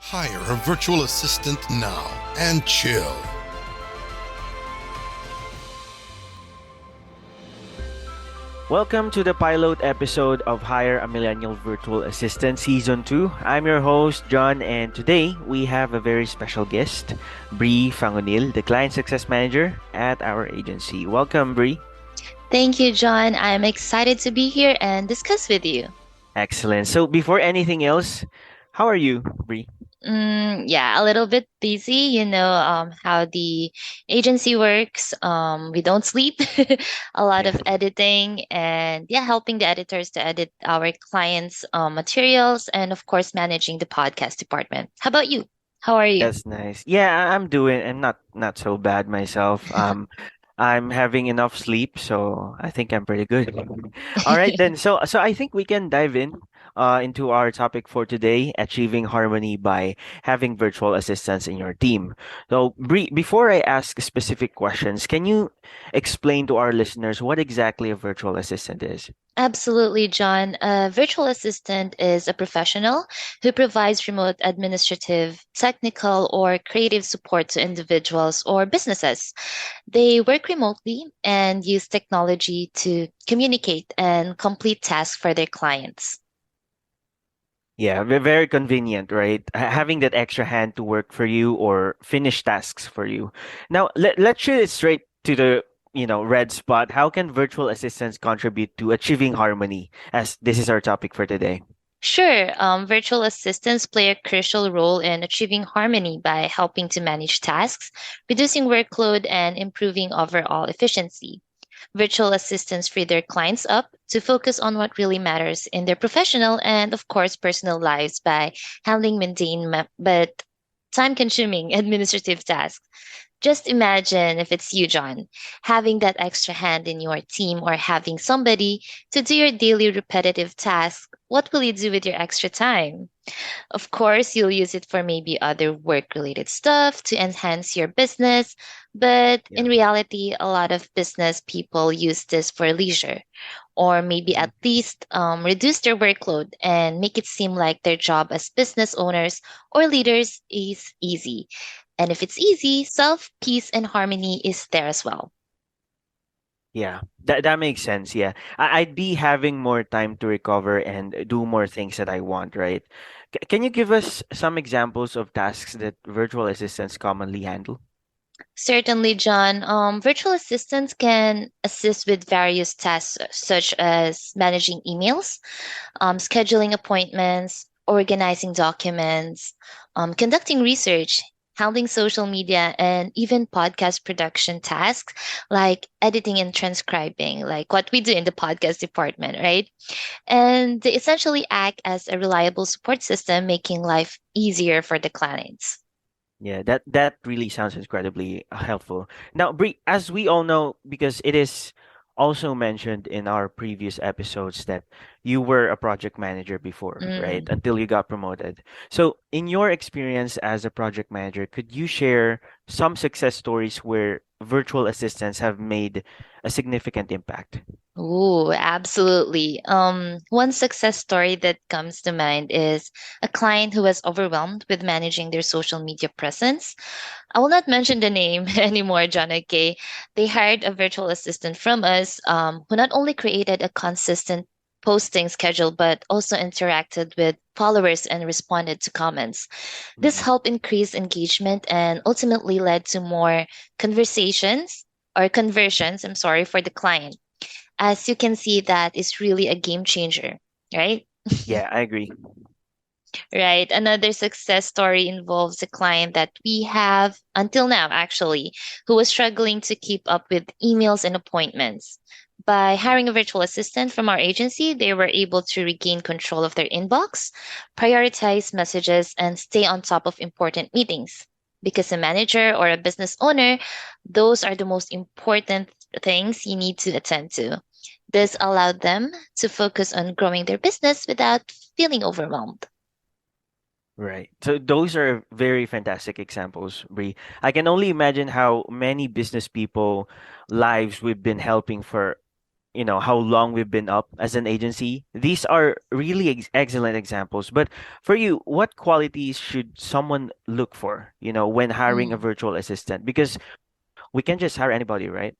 Hire a virtual assistant now and chill. Welcome to the pilot episode of Hire a Millennial Virtual Assistant Season 2. I'm your host, John, and today we have a very special guest, Bree Fangonil, the Client Success Manager at our agency. Welcome, Bree. Thank you, John. I'm excited to be here and discuss with you. Excellent. So, before anything else, how are you, Bree? Yeah, a little bit busy. How the agency works. We don't sleep. A lot Yeah. of editing and yeah, helping the editors to edit our clients' materials and of course managing the podcast department. How about you? How are you? That's nice. Yeah, I'm doing and not so bad myself. I'm having enough sleep, so I think I'm pretty good. All right then. So I think we can dive in into our topic for today, achieving harmony by having virtual assistants in your team. So Bree, before I ask specific questions, can you explain to our listeners what exactly a virtual assistant is? Absolutely, John. A virtual assistant is a professional who provides remote administrative, technical, or creative support to individuals or businesses. They work remotely and use technology to communicate and complete tasks for their clients. Yeah, very convenient, right? Having that extra hand to work for you or finish tasks for you. Now, let's shoot it straight to the, red spot. How can virtual assistants contribute to achieving harmony? As this is our topic for today. Sure, virtual assistants play a crucial role in achieving harmony by helping to manage tasks, reducing workload, and improving overall efficiency. Virtual assistants free their clients up to focus on what really matters in their professional and, of course, personal lives by handling mundane but time consuming administrative tasks. Just imagine if it's you, John, having that extra hand in your team or having somebody to do your daily repetitive tasks. What will you do with your extra time? Of course, you'll use it for maybe other work related stuff to enhance your business. But Yeah. in reality, a lot of business people use this for leisure or maybe Mhm. at least reduce their workload and make it seem like their job as business owners or leaders is easy. And if it's easy, self, peace, and harmony is there as well. Yeah, that makes sense. Yeah, I'd be having more time to recover and do more things that I want, right? Can you give us some examples of tasks that virtual assistants commonly handle? Certainly, John. Virtual assistants can assist with various tasks such as managing emails, scheduling appointments, organizing documents, conducting research, handling social media, and even podcast production tasks like editing and transcribing, like what we do in the podcast department, right? And they essentially act as a reliable support system, making life easier for the clients. Yeah, that really sounds incredibly helpful. Now, Brie, as we all know, because it is also mentioned in our previous episodes that you were a project manager before, right? Mm. Until you got promoted. So, in your experience as a project manager, could you share some success stories where virtual assistants have made a significant impact? Ooh, absolutely. One success story that comes to mind is a client who was overwhelmed with managing their social media presence. I will not mention the name anymore, John. Okay, they hired a virtual assistant from us, who not only created a consistent posting schedule but also interacted with followers and responded to comments. This Mhm. helped increase engagement and ultimately led to more conversations or conversions. I'm sorry for the client. As you can see, that is really a game changer, right? Yeah, I agree. Right. Another success story involves a client that we have until now, actually, who was struggling to keep up with emails and appointments. By hiring a virtual assistant from our agency, they were able to regain control of their inbox, prioritize messages, and stay on top of important meetings. Because a manager or a business owner, those are the most important things you need to attend to. This allowed them to focus on growing their business without feeling overwhelmed. Right. So those are very fantastic examples, Brie. I can only imagine how many business people lives we've been helping for how long we've been up as an agency. These are really excellent examples. But for you, what qualities should someone look for, when hiring a Mm. virtual assistant? Because we can just hire anybody, right?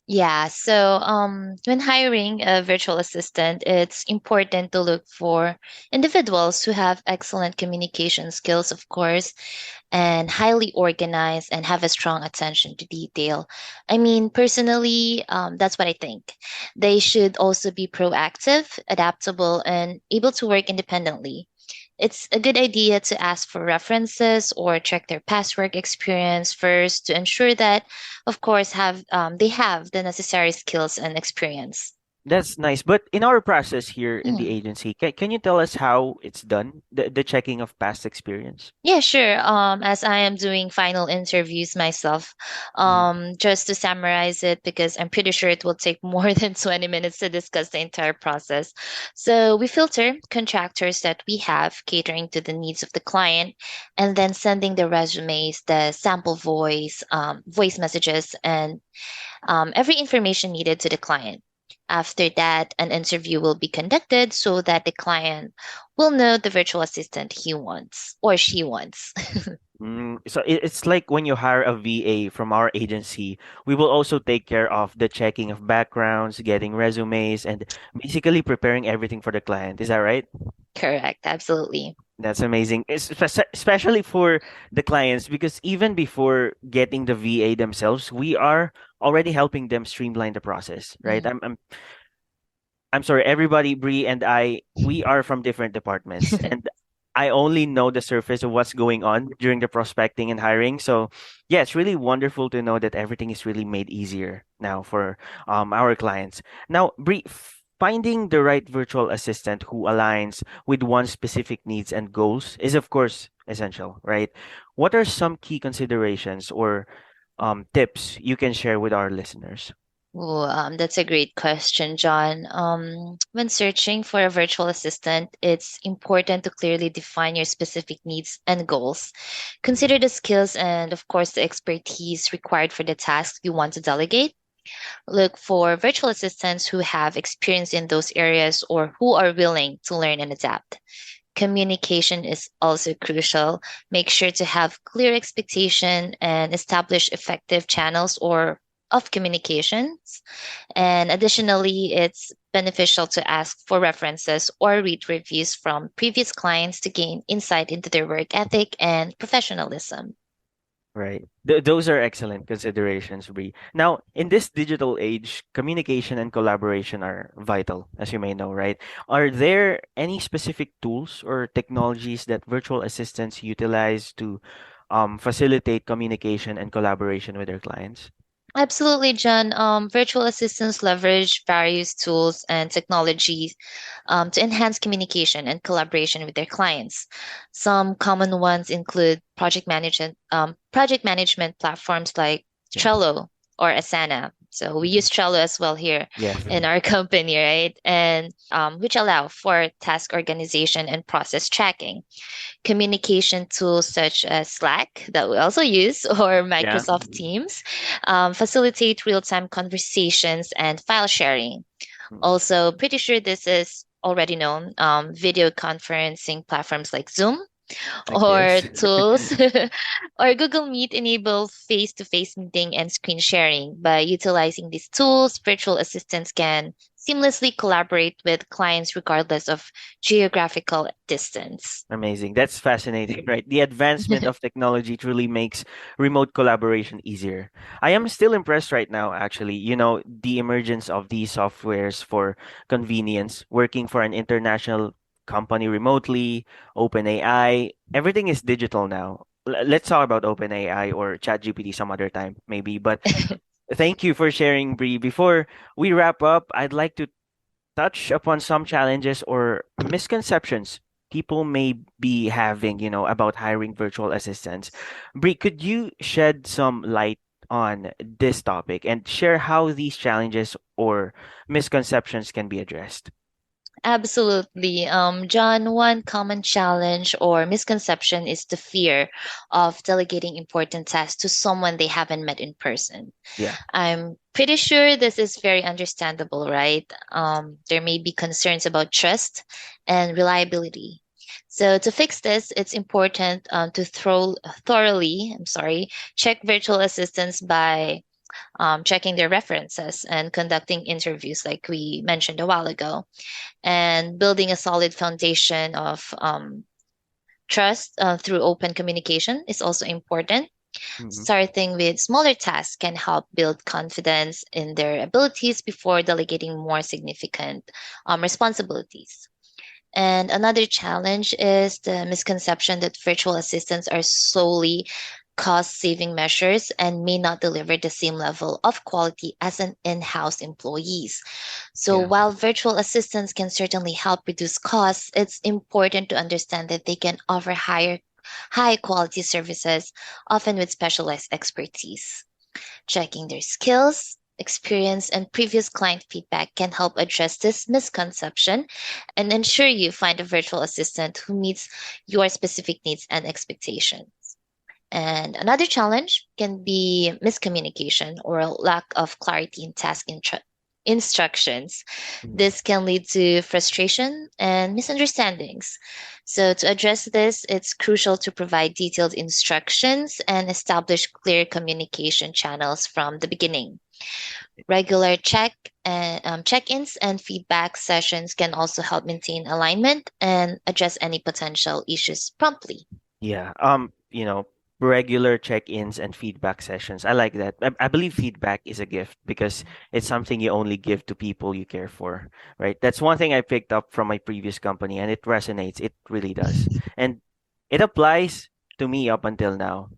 Yeah, so when hiring a virtual assistant, it's important to look for individuals who have excellent communication skills, of course, and highly organized and have a strong attention to detail. I mean, personally, that's what I think. They should also be proactive, adaptable, and able to work independently. It's a good idea to ask for references or check their past work experience first to ensure that, of course, have they have the necessary skills and experience. That's nice. But in our process here in the Mm. agency, can you tell us how it's done? The checking of past experience? Yeah, sure. As I am doing final interviews myself, Mhm. just to summarize it, because I'm pretty sure it will take more than 20 minutes to discuss the entire process. So we filter contractors that we have catering to the needs of the client, and then sending the resumes, the sample voice messages, and every information needed to the client. After that, an interview will be conducted so that the client will know the virtual assistant he wants or she wants. So it's like when you hire a VA from our agency, we will also take care of the checking of backgrounds, getting resumes, and basically preparing everything for the client. Is that right? Correct, absolutely. That's amazing, especially for the clients, because even before getting the VA themselves, we are already helping them streamline the process, right? Mhm. I'm sorry, everybody, Bree and I, we are from different departments, and I only know the surface of what's going on during the prospecting and hiring. So, yeah, it's really wonderful to know that everything is really made easier now for our clients. Now, Bree, finding the right virtual assistant who aligns with one's specific needs and goals is, of course, essential, right? What are some key considerations or tips you can share with our listeners? Ooh, that's a great question, John. When searching for a virtual assistant, it's important to clearly define your specific needs and goals. Consider the skills and, of course, the expertise required for the tasks you want to delegate. Look for virtual assistants who have experience in those areas or who are willing to learn and adapt. Communication is also crucial. Make sure to have clear expectation and establish effective channels or of communications. And additionally, it's beneficial to ask for references or read reviews from previous clients to gain insight into their work ethic and professionalism. Right. Those are excellent considerations, Bree. Now, in this digital age, communication and collaboration are vital, as you may know, right? Are there any specific tools or technologies that virtual assistants utilize to facilitate communication and collaboration with their clients? Absolutely, John. Virtual assistants leverage various tools and technologies to enhance communication and collaboration with their clients. Some common ones include project management platforms like Yeah. Trello or Asana. So we Mhm. use Trello as well here Yes. in our company, right? And which allow for task organization and process tracking. Communication tools such as Slack, that we also use, or Yeah. Microsoft Teams, facilitate real time conversations and file sharing. Mm. Also, pretty sure this is already known, video conferencing platforms like Zoom Like or this. tools or Google Meet enable face to face meeting and screen sharing. By utilizing these tools, virtual assistants can seamlessly collaborate with clients regardless of geographical distance. Amazing. That's fascinating, right? The advancement of technology truly makes remote collaboration easier. I am still impressed right now, actually. The emergence of these softwares for convenience, working for an international company remotely, OpenAI, everything is digital now. Let's talk about OpenAI or ChatGPT some other time, maybe. But thank you for sharing, Bree. Before we wrap up, I'd like to touch upon some challenges or misconceptions people may be having, about hiring virtual assistants. Brie, could you shed some light on this topic and share how these challenges or misconceptions can be addressed? Absolutely. John, one common challenge or misconception is the fear of delegating important tasks to someone they haven't met in person. Yeah. I'm pretty sure this is very understandable, right? There may be concerns about trust and reliability. So to fix this, it's important to check virtual assistants by checking their references and conducting interviews, like we mentioned a while ago, and building a solid foundation of trust through open communication is also important. Hmm. Starting with smaller tasks can help build confidence in their abilities before delegating more significant responsibilities. And another challenge is the misconception that virtual assistants are solely cost saving measures and may not deliver the same level of quality as an in house employees. So Yeah. while virtual assistants can certainly help reduce costs, it's important to understand that they can offer high quality services, often with specialized expertise. Checking their skills, experience, and previous client feedback can help address this misconception and ensure you find a virtual assistant who meets your specific needs and expectations. And another challenge can be miscommunication or a lack of clarity in instructions. Mhm. This can lead to frustration and misunderstandings. So, to address this, it's crucial to provide detailed instructions and establish clear communication channels from the beginning. Regular check-ins and feedback sessions can also help maintain alignment and address any potential issues promptly. Yeah. Regular check-ins and feedback sessions. I like that. I believe feedback is a gift because it's something you only give to people you care for, right? That's one thing I picked up from my previous company, and it resonates. It really does. And it applies to me up until now.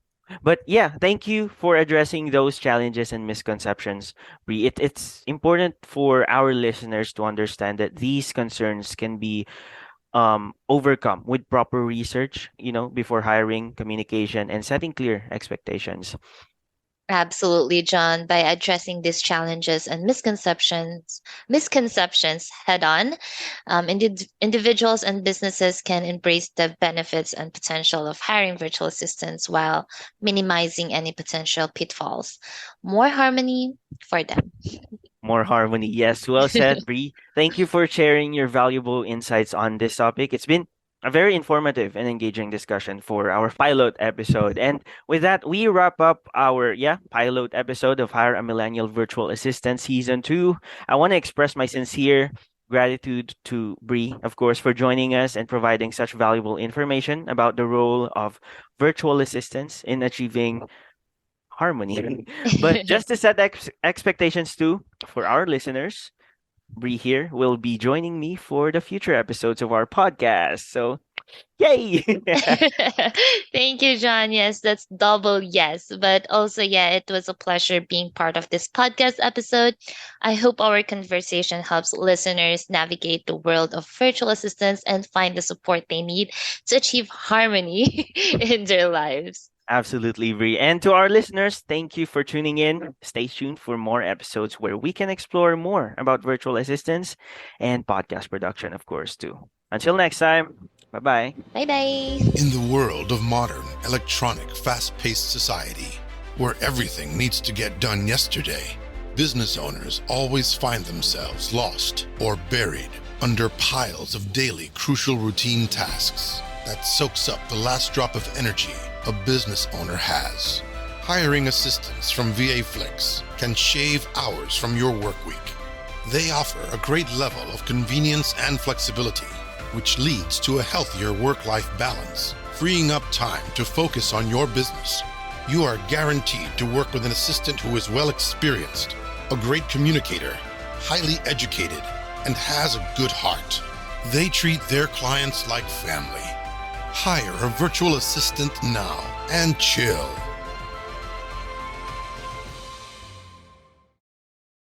But yeah, thank you for addressing those challenges and misconceptions, Bree. It's important for our listeners to understand that these concerns can be overcome with proper research, before hiring, communication, and setting clear expectations. Absolutely, John. By addressing these challenges and misconceptions head on, individuals and businesses can embrace the benefits and potential of hiring virtual assistants while minimizing any potential pitfalls. More harmony for them. More harmony. Yes, well said, Bree. Thank you for sharing your valuable insights on this topic. It's been a very informative and engaging discussion for our pilot episode. And with that, we wrap up our pilot episode of Hire a Millennial Virtual Assistant Season 2. I want to express my sincere gratitude to Bree, of course, for joining us and providing such valuable information about the role of virtual assistants in achieving harmony. But just to set expectations too for our listeners, Bree here will be joining me for the future episodes of our podcast. So, yay! Thank you, John. Yes, that's double yes. But also, yeah, it was a pleasure being part of this podcast episode. I hope our conversation helps listeners navigate the world of virtual assistants and find the support they need to achieve harmony in their lives. Absolutely, Bree. And to our listeners, thank you for tuning in. Stay tuned for more episodes where we can explore more about virtual assistants and podcast production, of course, too. Until next time, bye bye. Bye bye. In the world of modern, electronic, fast-paced society, where everything needs to get done yesterday, business owners always find themselves lost or buried under piles of daily crucial routine tasks that soaks up the last drop of energy a business owner has. Hiring assistants from FLIX can shave hours from your work week. They offer a great level of convenience and flexibility, which leads to a healthier work-life balance, freeing up time to focus on your business. You are guaranteed to work with an assistant who is well experienced, a great communicator, highly educated, and has a good heart. They treat their clients like family. Hire a virtual assistant now and chill.